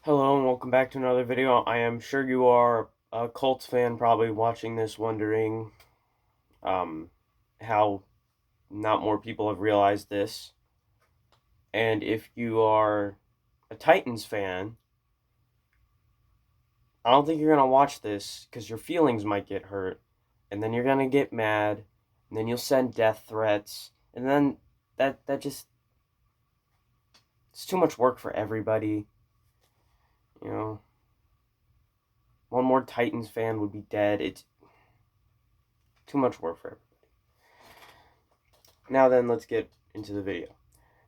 Hello and welcome back to another video. I am sure you are a Colts fan probably watching this wondering um, how not more people have realized this. And if you are a Titans fan, I don't think you're going to watch this because your feelings might get hurt. And then you're going to get mad. And then you'll send death threats. And then that just, it's too much work for everybody. You know, one more Titans fan would be dead. It's too much work for everybody. Now then, let's get into the video.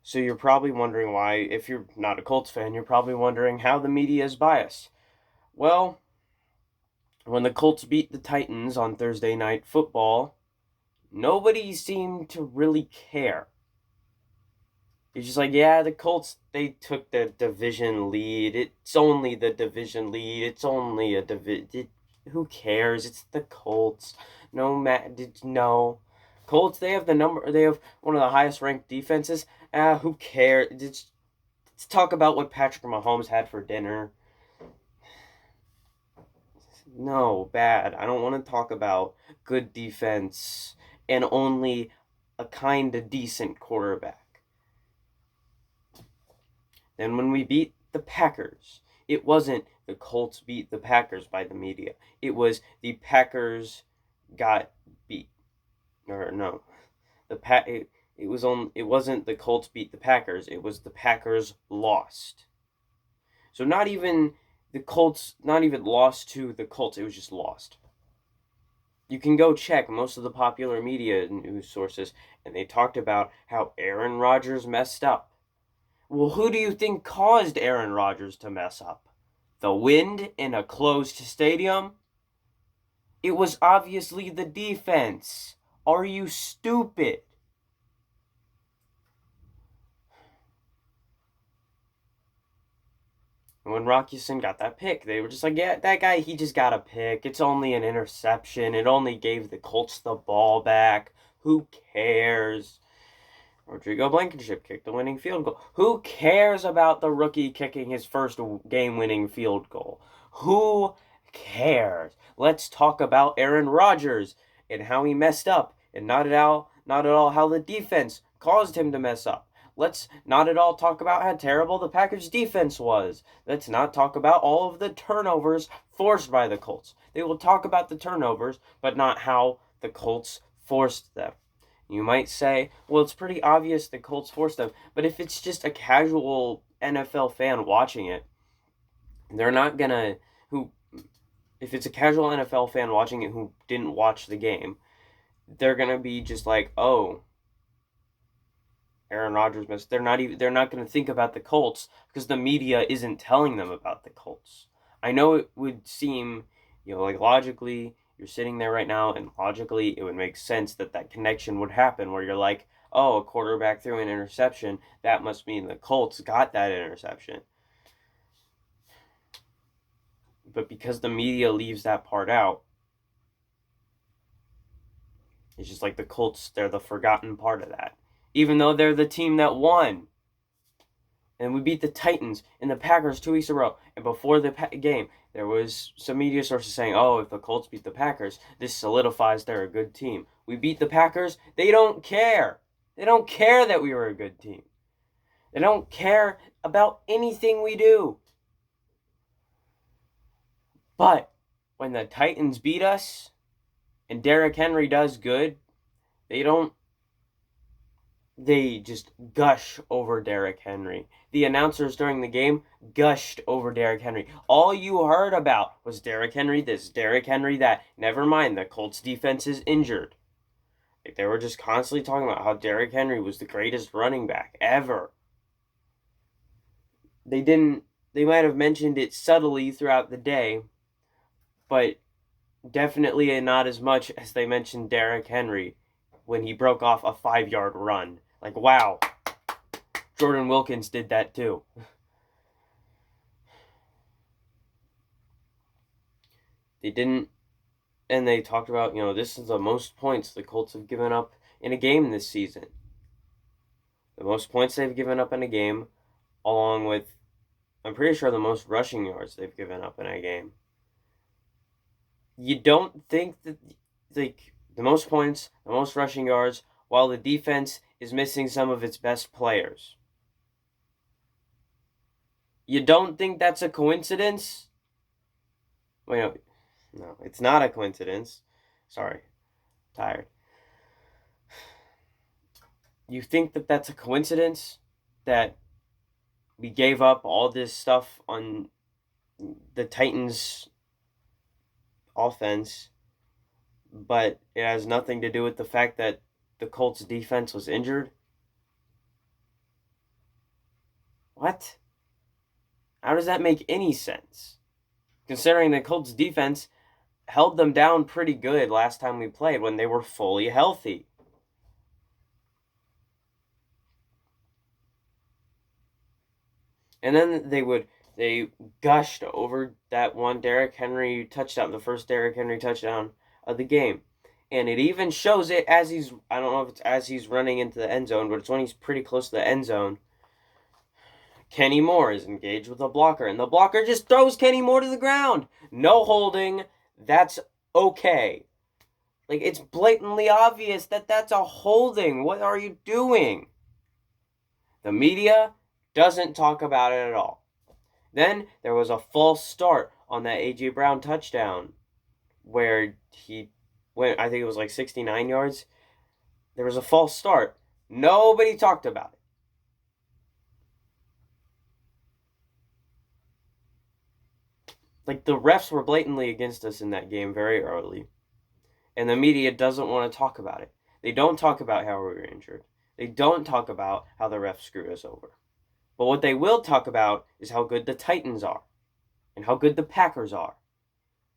So you're probably wondering why, if you're not a Colts fan, you're probably wondering how the media is biased. Well, when the Colts beat the Titans on Thursday Night Football, nobody seemed to really care. It's just like, yeah, the Colts, they took the division lead. It's only the division lead. It's only a division. Who cares? It's the Colts. No. Colts, they have one of the highest ranked defenses. Who cares? Let's talk about what Patrick Mahomes had for dinner. No, bad. I don't want to talk about good defense and only a kind of decent quarterback. Then when we beat the Packers, it wasn't the Colts beat the Packers by the media. It was the Packers got beat. Or no, it wasn't the Colts beat the Packers. It was the Packers lost. So not even lost to the Colts. It was just lost. You can go check most of the popular media news sources, and they talked about how Aaron Rodgers messed up. Well, who do you think caused Aaron Rodgers to mess up? The wind in a closed stadium? It was obviously the defense. Are you stupid? When Rock Ya-Sin got that pick, they were just like, yeah, that guy, he just got a pick. It's only an interception. It only gave the Colts the ball back. Who cares? Rodrigo Blankenship kicked the winning field goal. Who cares about the rookie kicking his first game-winning field goal? Who cares? Let's talk about Aaron Rodgers and how he messed up, and not at all how the defense caused him to mess up. Let's not at all talk about how terrible the Packers defense was. Let's not talk about all of the turnovers forced by the Colts. They will talk about the turnovers, but not how the Colts forced them. You might say, well, it's pretty obvious the Colts forced them, but if it's just a casual NFL fan watching it, they're not gonna if it's a casual NFL fan watching it who didn't watch the game, they're gonna be just like, oh, Aaron Rodgers missed. They're not going to think about the Colts because the media isn't telling them about the Colts. I know it would seem, like logically, you're sitting there right now, and logically, it would make sense that connection would happen where you're like, oh, a quarterback threw an interception. That must mean the Colts got that interception. But because the media leaves that part out, it's just like the Colts, they're the forgotten part of that. Even though they're the team that won. And we beat the Titans and the Packers 2 weeks in a row. And before the game, there was some media sources saying, oh, if the Colts beat the Packers, this solidifies they're a good team. We beat the Packers. They don't care. They don't care that we were a good team. They don't care about anything we do. But when the Titans beat us and Derrick Henry does good, they just gush over Derrick Henry. The announcers during the game gushed over Derrick Henry. All you heard about was Derrick Henry this, Derrick Henry that. Never mind, the Colts defense is injured. They were just constantly talking about how Derrick Henry was the greatest running back ever. They might have mentioned it subtly throughout the day, but definitely not as much as they mentioned Derrick Henry when he broke off a 5-yard run. Like, wow, Jordan Wilkins did that too. They didn't, and they talked about, this is the most points the Colts have given up in a game this season. The most points they've given up in a game, along with I'm pretty sure the most rushing yards they've given up in a game. You don't think that, like, the most points, the most rushing yards, while the defense is missing some of its best players? You don't think that's a coincidence? Wait, no, it's not a coincidence. Sorry, tired. You think that that's a coincidence? That we gave up all this stuff on the Titans' offense, but it has nothing to do with the fact that the Colts' defense was injured? What? How does that make any sense? Considering the Colts' defense held them down pretty good last time we played when they were fully healthy. And then they gushed over that one Derrick Henry touchdown, the first Derrick Henry touchdown of the game. And it even shows it as he's, I don't know if it's as he's running into the end zone, but it's when he's pretty close to the end zone. Kenny Moore is engaged with a blocker, and the blocker just throws Kenny Moore to the ground. No holding. That's okay. Like, it's blatantly obvious that that's a holding. What are you doing? The media doesn't talk about it at all. Then there was a false start on that A.J. Brown touchdown where he went, I think it was like 69 yards. There was a false start. Nobody talked about it. Like, the refs were blatantly against us in that game very early. And the media doesn't want to talk about it. They don't talk about how we were injured. They don't talk about how the refs screwed us over. But what they will talk about is how good the Titans are and how good the Packers are.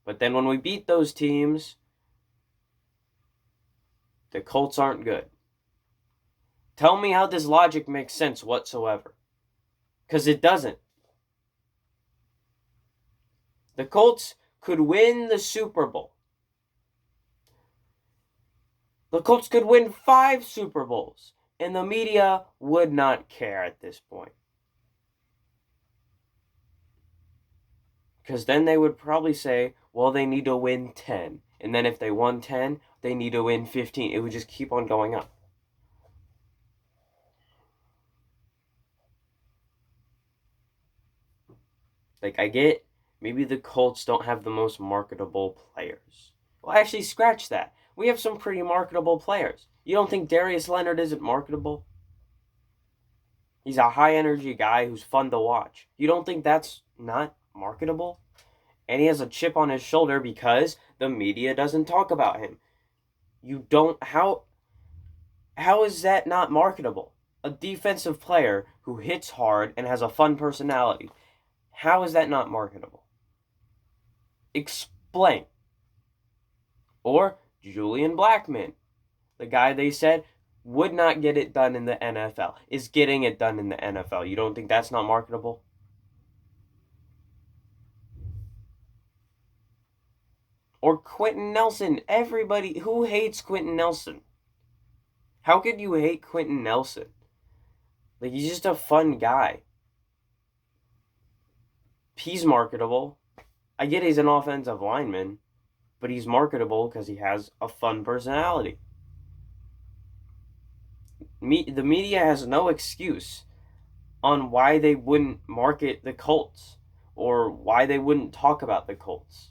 But then when we beat those teams, the Colts aren't good. Tell me how this logic makes sense whatsoever. Because it doesn't. The Colts could win the Super Bowl. The Colts could win 5 Super Bowls, and the media would not care at this point. Because then they would probably say, well, they need to win 10. And then if they won 10, they need to win 15. It would just keep on going up. Like, I get, maybe the Colts don't have the most marketable players. Well, actually, scratch that. We have some pretty marketable players. You don't think Darius Leonard isn't marketable? He's a high-energy guy who's fun to watch. You don't think that's not marketable? And he has a chip on his shoulder because the media doesn't talk about him. You don't... How is that not marketable? A defensive player who hits hard and has a fun personality. How is that not marketable? Explain. Or Julian Blackmon, the guy they said would not get it done in the NFL, is getting it done in the NFL. You don't think that's not marketable? Or Quentin Nelson. Everybody who hates Quentin Nelson. How could you hate Quentin Nelson? Like, he's just a fun guy. He's marketable. I get he's an offensive lineman, but he's marketable because he has a fun personality. The media has no excuse on why they wouldn't market the Colts or why they wouldn't talk about the Colts.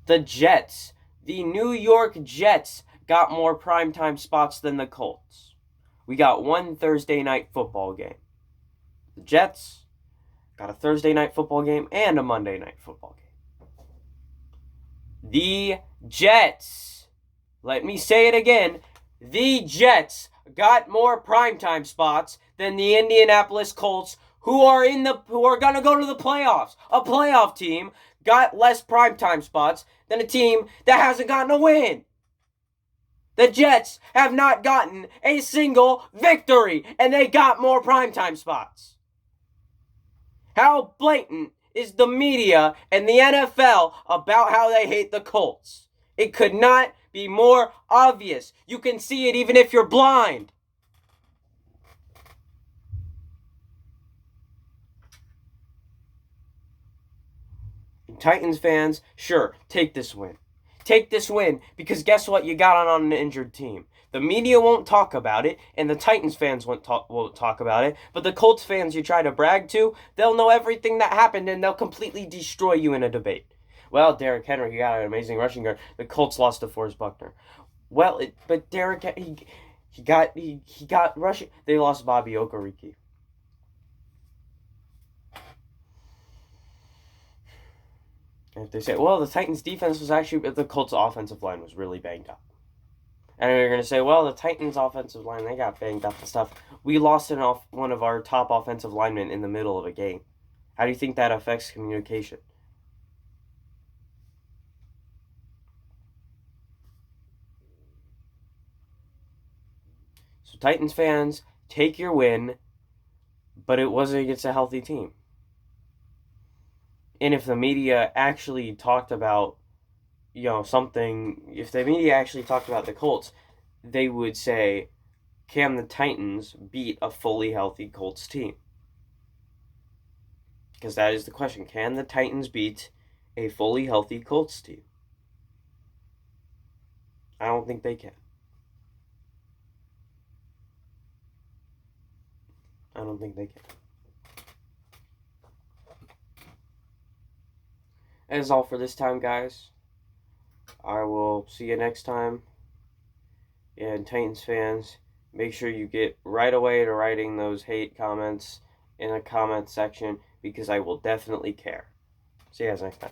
The Jets, the New York Jets, got more primetime spots than the Colts. We got one Thursday night football game. The Jets got a Thursday night football game and a Monday night football game. The Jets, let me say it again, the Jets got more primetime spots than the Indianapolis Colts, who are going to go to the playoffs. A playoff team got less primetime spots than a team that hasn't gotten a win. The Jets have not gotten a single victory, and they got more primetime spots. How blatant is the media and the NFL about how they hate the Colts? It could not be more obvious. You can see it even if you're blind. Titans fans, sure, take this win. Take this win, because guess what? You got on an injured team. The media won't talk about it, and the Titans fans won't talk about it, but the Colts fans you try to brag to, they'll know everything that happened, and they'll completely destroy you in a debate. Well, Derrick Henry, he got an amazing rushing guard. The Colts lost to Forrest Buckner. Well, but Derrick, he got rushing. They lost Bobby Okereke. And if they say, well, the Titans' defense was actually, the Colts' offensive line was really banged up. And you're going to say, well, the Titans' offensive line, they got banged up and stuff. We lost one of our top offensive linemen in the middle of a game. How do you think that affects communication? So Titans fans, take your win, but it wasn't against a healthy team. And if the media actually talked about, something, if the media actually talked about the Colts, they would say, can the Titans beat a fully healthy Colts team? Because that is the question. Can the Titans beat a fully healthy Colts team? I don't think they can. I don't think they can. That is all for this time, guys. I will see you next time. And Titans fans, make sure you get right away to writing those hate comments in the comment section, because I will definitely care. See you guys next time.